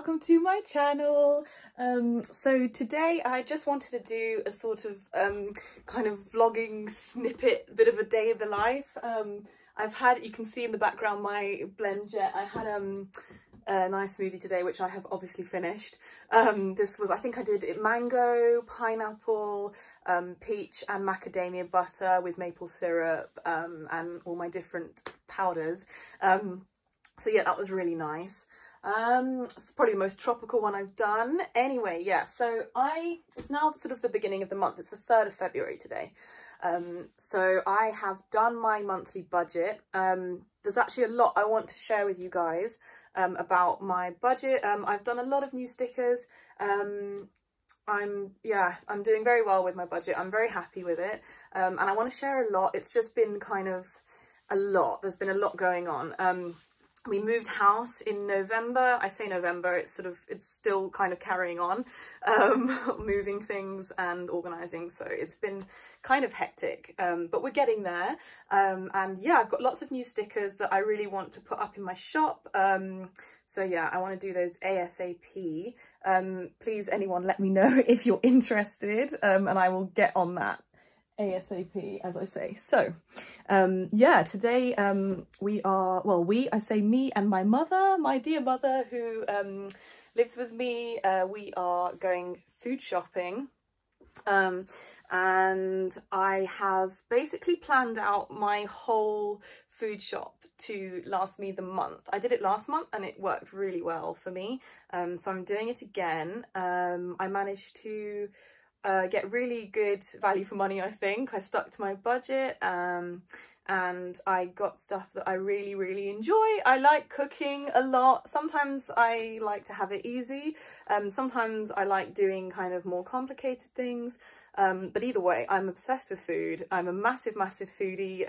welcome to my channel. So today I just wanted to do a sort of kind of vlogging snippet, bit of a day of the life. I've had, you can see in the background my Blendjet. I had a nice smoothie today, which I have obviously finished. This was, I think I did it mango, pineapple, peach and macadamia butter with maple syrup, and all my different powders. So yeah, that was really nice. It's probably the most tropical one I've done. Anyway, yeah, so it's now sort of the beginning of the month. It's the 3rd of February today. So I have done my monthly budget. There's actually a lot I want to share with you guys about my budget. I've done a lot of new stickers. I'm doing very well with my budget. I'm very happy with it. And I want to share a lot. It's just been kind of a lot. There's been a lot going on. We moved house in November. I say November, it's still kind of carrying on, moving things and organising. So it's been kind of hectic, but we're getting there. And yeah, I've got lots of new stickers that I really want to put up in my shop. So yeah, I want to do those ASAP. Please, anyone, let me know if you're interested, and I will get on that ASAP, as I say. So yeah, today I say me and my mother, my dear mother who lives with me. We are going food shopping, and I have basically planned out my whole food shop to last me the month. I did it last month and it worked really well for me, so I'm doing it again. I managed to get really good value for money, I think. I stuck to my budget, and I got stuff that I really enjoy. I like cooking a lot. Sometimes I like to have it easy. Sometimes I like doing kind of more complicated things. But either way, I'm obsessed with food. I'm a massive foodie,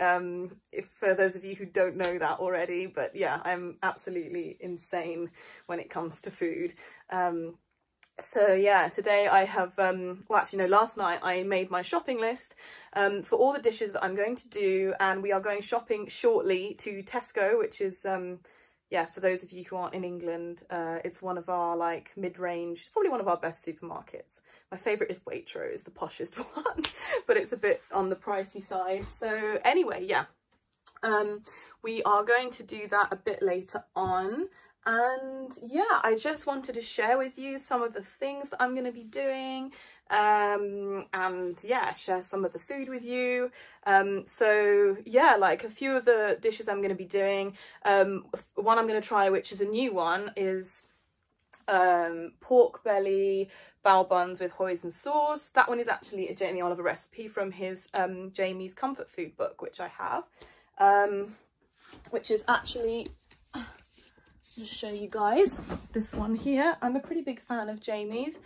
if for those of you who don't know that already. But yeah, I'm absolutely insane when it comes to food. So yeah, today I have, well actually no, last night I made my shopping list for all the dishes that I'm going to do, and we are going shopping shortly to Tesco, which is, yeah, for those of you who aren't in England, it's one of our like mid-range, it's probably one of our best supermarkets. My favourite is Waitrose, the poshest one, but it's a bit on the pricey side. So anyway, yeah, we are going to do that a bit later on. And yeah, I just wanted to share with you some of the things that I'm going to be doing, and yeah, share some of the food with you. So yeah, like a few of the dishes I'm going to be doing. One I'm going to try, which is a new one, is pork belly bao buns with hoisin sauce. That one is actually a Jamie Oliver recipe from his Jamie's Comfort Food book, which I have, which is actually, just show you guys this one here. I'm a pretty big fan of Jamie's.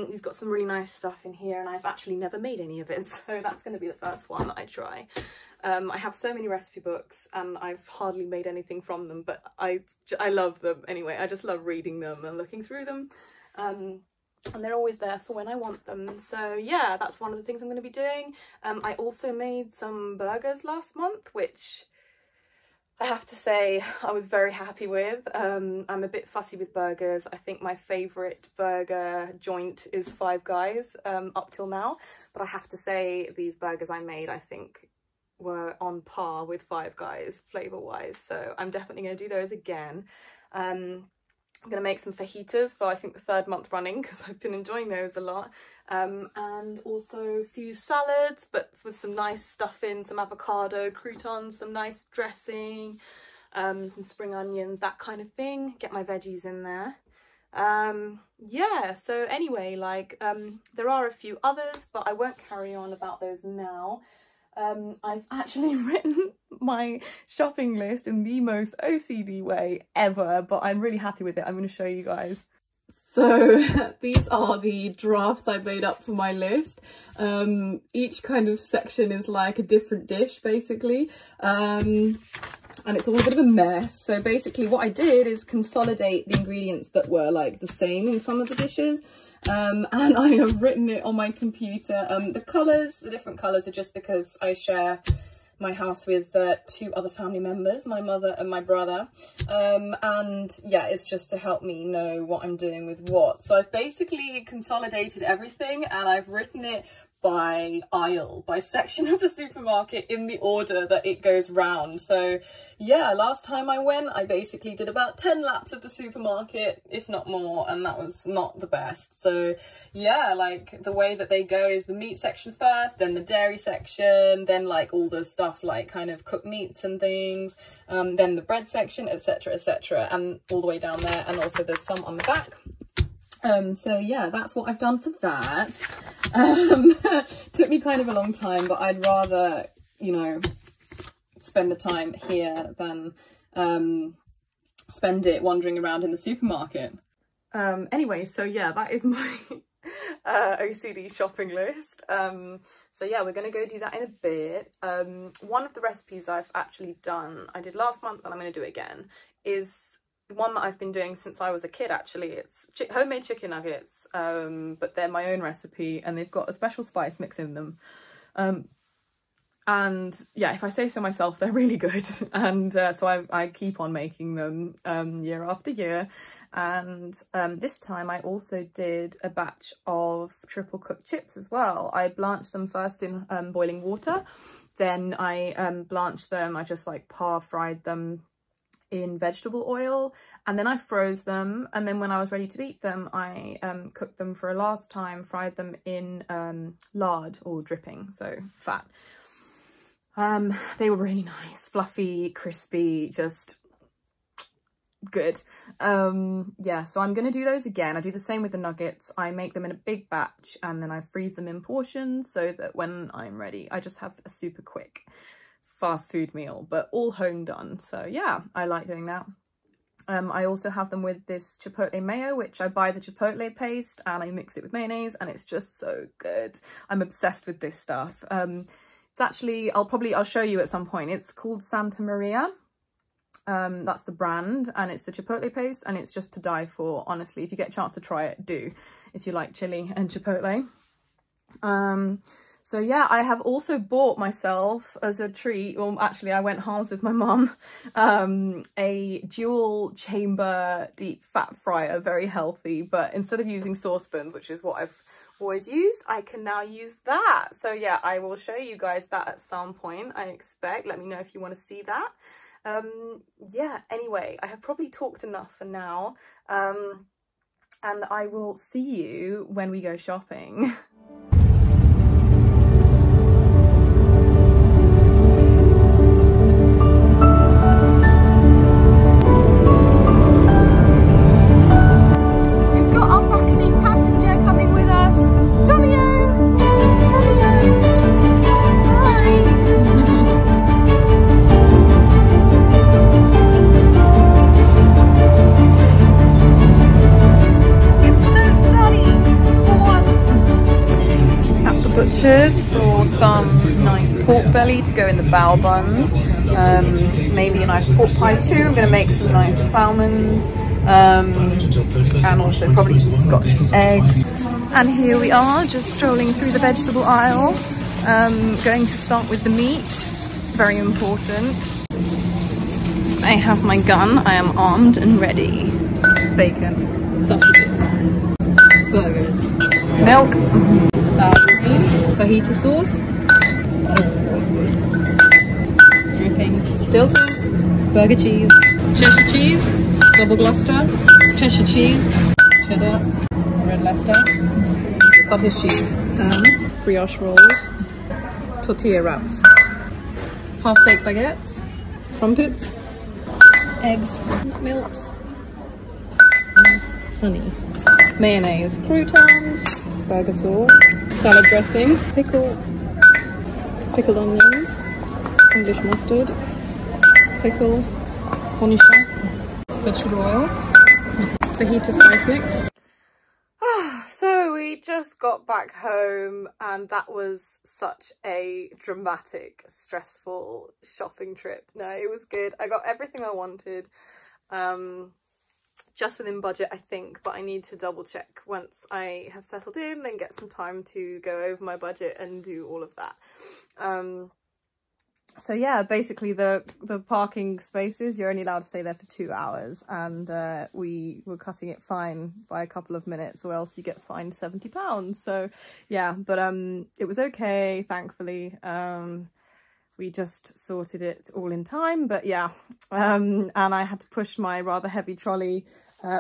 He's got some really nice stuff in here, and I've actually never made any of it, so that's going to be the first one that I try. I have so many recipe books and I've hardly made anything from them, but I love them anyway. I just love reading them and looking through them, and they're always there for when I want them. So yeah, that's one of the things I'm going to be doing. I also made some burgers last month, which I have to say I was very happy with. I'm a bit fussy with burgers. I think my favourite burger joint is Five Guys up till now, but I have to say these burgers I made, I think, were on par with Five Guys flavour wise, so I'm definitely going to do those again. I'm going to make some fajitas for I think the 3rd month running, because I've been enjoying those a lot, and also a few salads, but with some nice stuff in, some avocado, croutons, some nice dressing, some spring onions, that kind of thing. Get my veggies in there. Yeah, so anyway, like there are a few others, but I won't carry on about those now. I've actually written my shopping list in the most OCD way ever, but I'm really happy with it. I'm going to show you guys. So these are the drafts I made up for my list. Each kind of section is like a different dish basically, and it's all a bit of a mess. So basically what I did is consolidate the ingredients that were like the same in some of the dishes, and I have written it on my computer. The different colours are just because I share my house with 2 other family members, my mother and my brother, and yeah, it's just to help me know what I'm doing with what. So I've basically consolidated everything and I've written it by aisle, by section of the supermarket in the order that it goes round. So yeah, last time I went, I basically did about 10 laps of the supermarket, if not more, and that was not the best. So yeah, like the way that they go is the meat section first, then the dairy section, then like all the stuff like kind of cooked meats and things, then the bread section, etc, etc, and all the way down there, and also there's some on the back. So yeah, that's what I've done for that. Took me kind of a long time, but I'd rather, you know, spend the time here than spend it wandering around in the supermarket. Anyway, so yeah, that is my OCD shopping list. So yeah, we're gonna go do that in a bit. One of the recipes I've actually done, I did last month and I'm gonna do it again, is one that I've been doing since I was a kid actually. It's homemade chicken nuggets, but they're my own recipe and they've got a special spice mix in them. And yeah, if I say so myself, they're really good. And so I keep on making them year after year. And this time I also did a batch of triple cooked chips as well. I blanched them first in boiling water, then I blanched them, I just like fried them in vegetable oil, and then I froze them, and then when I was ready to eat them I cooked them for a last time, fried them in lard or dripping, so fat. They were really nice, fluffy, crispy, just good. Yeah, so I'm gonna do those again. I do the same with the nuggets. I make them in a big batch and then I freeze them in portions so that when I'm ready I just have a super quick fast food meal, but all home done. So yeah, I like doing that. I also have them with this chipotle mayo, which I buy the chipotle paste and I mix it with mayonnaise and it's just so good. I'm obsessed with this stuff. It's actually, I'll show you at some point. It's called Santa Maria. That's the brand, and it's the chipotle paste and it's just to die for. Honestly, if you get a chance to try it, do, if you like chili and chipotle. So yeah, I have also bought myself as a treat, well actually I went halves with my mum, a dual chamber deep fat fryer, very healthy, but instead of using saucepans, which is what I've always used, I can now use that. So yeah, I will show you guys that at some point, I expect. Let me know if you want to see that. Yeah, anyway, I have probably talked enough for now, and I will see you when we go shopping. For some nice pork belly to go in the bao buns, maybe a nice pork pie too. I'm going to make some nice ploughmans, and also probably some Scotch eggs. And here we are, just strolling through the vegetable aisle, going to start with the meat, very important. I have my gun, I am armed and ready. Bacon, sausages, burgers, milk, sour cream, fajita sauce, dripping Stilton, burger cheese, Cheshire cheese, double Gloucester, Cheshire cheese, cheddar, red Leicester, cottage cheese, ham, brioche rolls, tortilla wraps, half-baked baguettes, crumpets, eggs, milks, honey, mayonnaise, croutons, burger sauce, salad dressing, pickled onions, English mustard, pickles, cornichon, vegetable oil, fajita spice mix. So we just got back home and that was such a dramatic, stressful shopping trip. No, it was good. I got everything I wanted. Just within budget, I think, but I need to double check once I have settled in and get some time to go over my budget and do all of that. So yeah, basically the parking spaces, you're only allowed to stay there for 2 hours, and we were cutting it fine by a couple of minutes, or else you get fined £70. So yeah, but it was okay, thankfully. We just sorted it all in time, but yeah, and I had to push my rather heavy trolley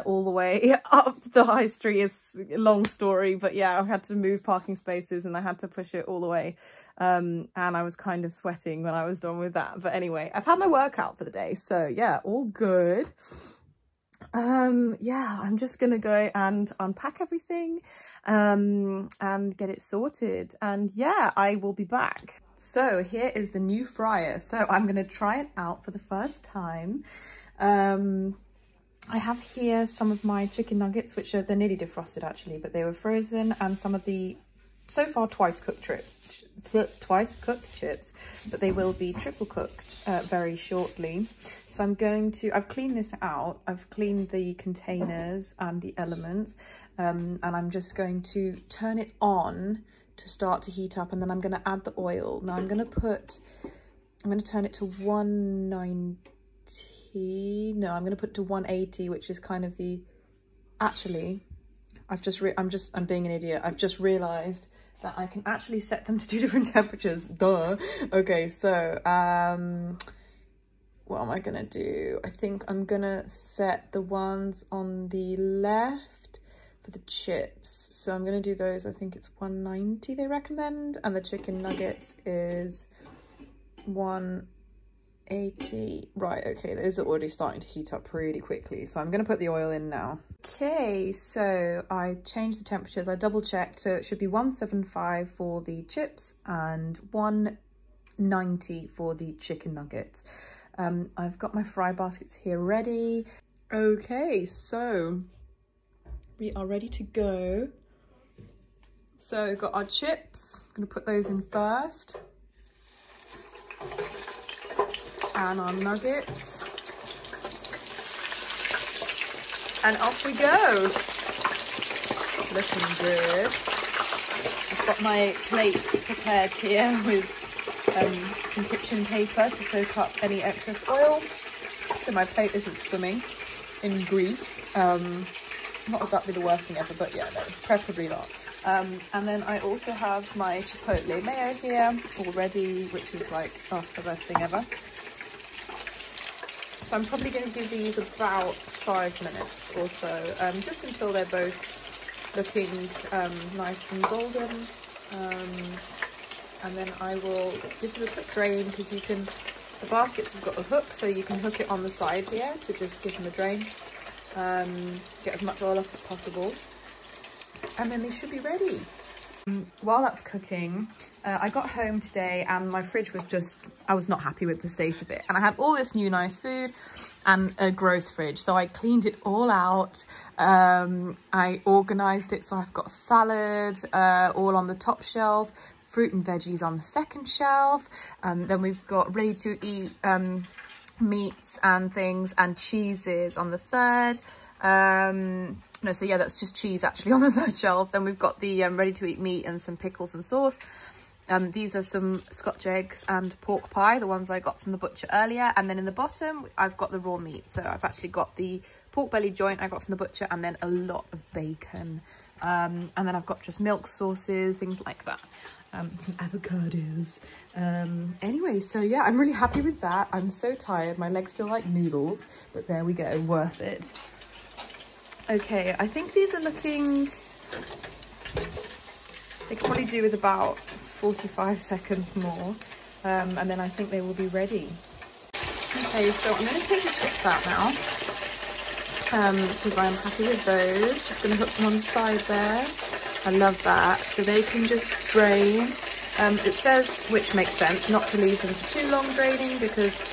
all the way up the high street. Is a long story, but yeah, I had to move parking spaces and I had to push it all the way, and I was kind of sweating when I was done with that. But anyway, I've had my workout for the day, so yeah, all good. Yeah, I'm just gonna go and unpack everything and get it sorted, and yeah, I will be back. So here is the new fryer. So I'm gonna try it out for the first time. I have here some of my chicken nuggets, which they're nearly defrosted actually, but they were frozen, and some of the so far twice cooked chips, but they will be triple cooked very shortly. So I've cleaned this out. I've cleaned the containers and the elements, and I'm just going to turn it on to start to heat up, and then I'm going to add the oil. Now I'm going to turn it to 190. No, I'm going to put it to 180, which is kind of the, actually, I'm being an idiot. I've just realized that I can actually set them to 2 different temperatures. Duh. Okay, so what am I gonna do? I think I'm gonna set the ones on the left for the chips. So I'm gonna do those. I think it's 190 they recommend, and the chicken nuggets is 180. Right, okay, those are already starting to heat up pretty quickly, so I'm gonna put the oil in now. Okay, so I changed the temperatures. I double checked, so it should be 175 for the chips and 190 for the chicken nuggets. I've got my fry baskets here ready. Okay, so we are ready to go. So we've got our chips. I'm gonna put those in first. And our nuggets. And off we go. Looking good. I've got my plate prepared here with some kitchen paper to soak up any excess oil, so my plate isn't swimming in grease. Not that that'd be the worst thing ever, but yeah, no, preferably not. And then I also have my chipotle mayo here already, which is like, oh, the best thing ever. So I'm probably going to give these about 5 minutes or so, just until they're both looking nice and golden. And then I will give them a quick drain, because the baskets have got a hook, so you can hook it on the side here to just give them a drain. Get as much oil off as possible. And then they should be ready. While that's cooking, I got home today and my fridge was just, I was not happy with the state of it. And I had all this new nice food and a gross fridge. So I cleaned it all out. I organised it, so I've got salad all on the top shelf, fruit and veggies on the second shelf. Then we've got ready to eat meats and things and cheeses on the third. No, so yeah, that's just cheese actually on the third shelf. Then we've got the ready to eat meat and some pickles and sauce. These are some Scotch eggs and pork pie, the ones I got from the butcher earlier. And then in the bottom, I've got the raw meat. So I've actually got the pork belly joint I got from the butcher, and then a lot of bacon. And then I've got just milk sauces, things like that. Some avocados. Anyway, so yeah, I'm really happy with that. I'm so tired. My legs feel like noodles, but there we go, worth it. Okay, I think these are looking, they could probably do with about 45 seconds more, and then I think they will be ready. Okay, so I'm going to take the chips out now, because I'm happy with those. Just going to hook them on the side there. I love that. So they can just drain. It says, which makes sense, not to leave them for too long draining, because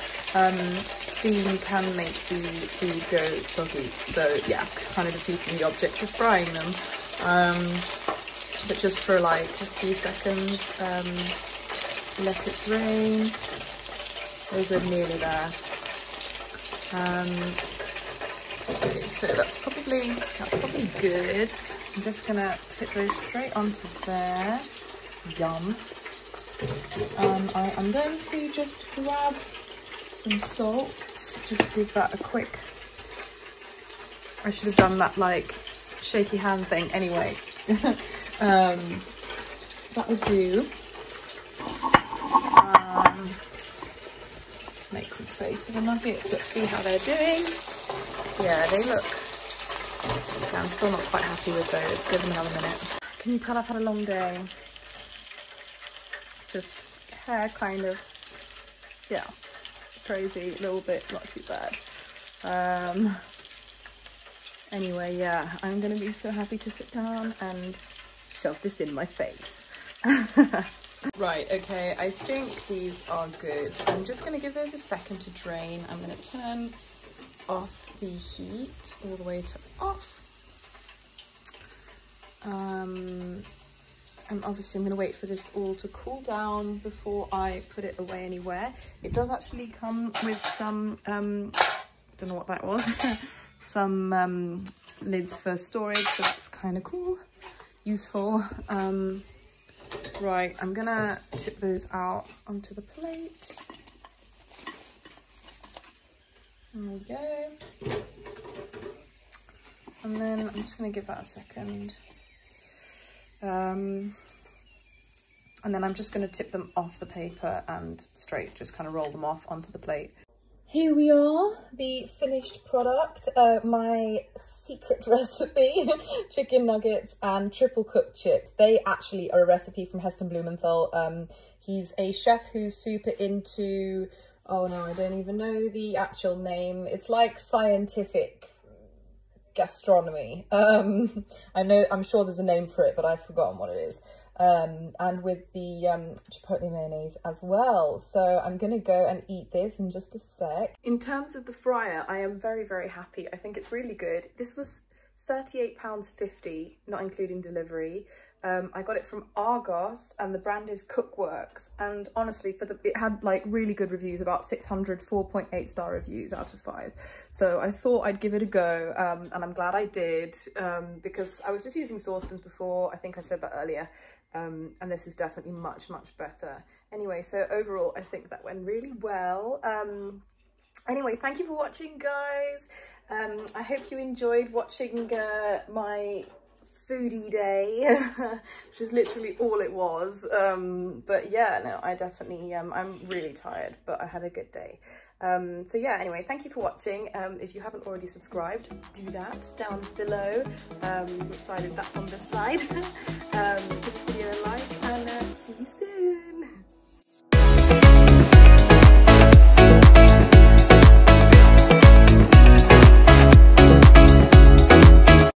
steam can make the food go soggy. So yeah, kind of defeating the object of frying them. But just for like a few seconds, let it drain. Those are nearly there. Okay, so that's probably good. I'm just gonna tip those straight onto there. Yum. I'm going to just grab some salt, just give that a quick, I should have done that like shaky hand thing anyway. That would do. Just make some space for the nuggets. Let's see how they're doing. Yeah, they look, yeah, I'm still not quite happy with those. Give them another minute. Can you tell I've had a long day? Just hair kind of, yeah, crazy, a little bit, not too bad. Anyway, yeah, I'm gonna be so happy to sit down and shove this in my face. Right, okay, I think these are good. I'm just gonna give those a second to drain. I'm gonna turn off the heat all the way to off. And obviously I'm going to wait for this all to cool down before I put it away anywhere. It does actually come with some, don't know what that was, some lids for storage, so that's kind of cool, useful. Right, I'm going to tip those out onto the plate. There we go. And then I'm just going to give that a second. And then I'm just going to tip them off the paper and straight, just kind of roll them off onto the plate. Here we are, the finished product, my secret recipe, chicken nuggets and triple cooked chips. They actually are a recipe from Heston Blumenthal. He's a chef who's super into, oh no, I don't even know the actual name. It's like scientific gastronomy. I'm sure there's a name for it, but I've forgotten what it is. And with the chipotle mayonnaise as well. So I'm gonna go and eat this in just a sec. In terms of the fryer, I am very, very happy. I think it's really good. This was £38.50, not including delivery. I got it from Argos and the brand is Cookworks, and honestly it had like really good reviews, about 600 4.8 star reviews out of 5, so I thought I'd give it a go, and I'm glad I did, because I was just using saucepans before. I think I said that earlier, and this is definitely much better. Anyway, so overall I think that went really well. Anyway, thank you for watching, guys. I hope you enjoyed watching my foodie day, which is literally all it was. But yeah, no, I definitely, I'm really tired, but I had a good day. So yeah, anyway, thank you for watching. If you haven't already subscribed, do that down below. Which side is that? On this side.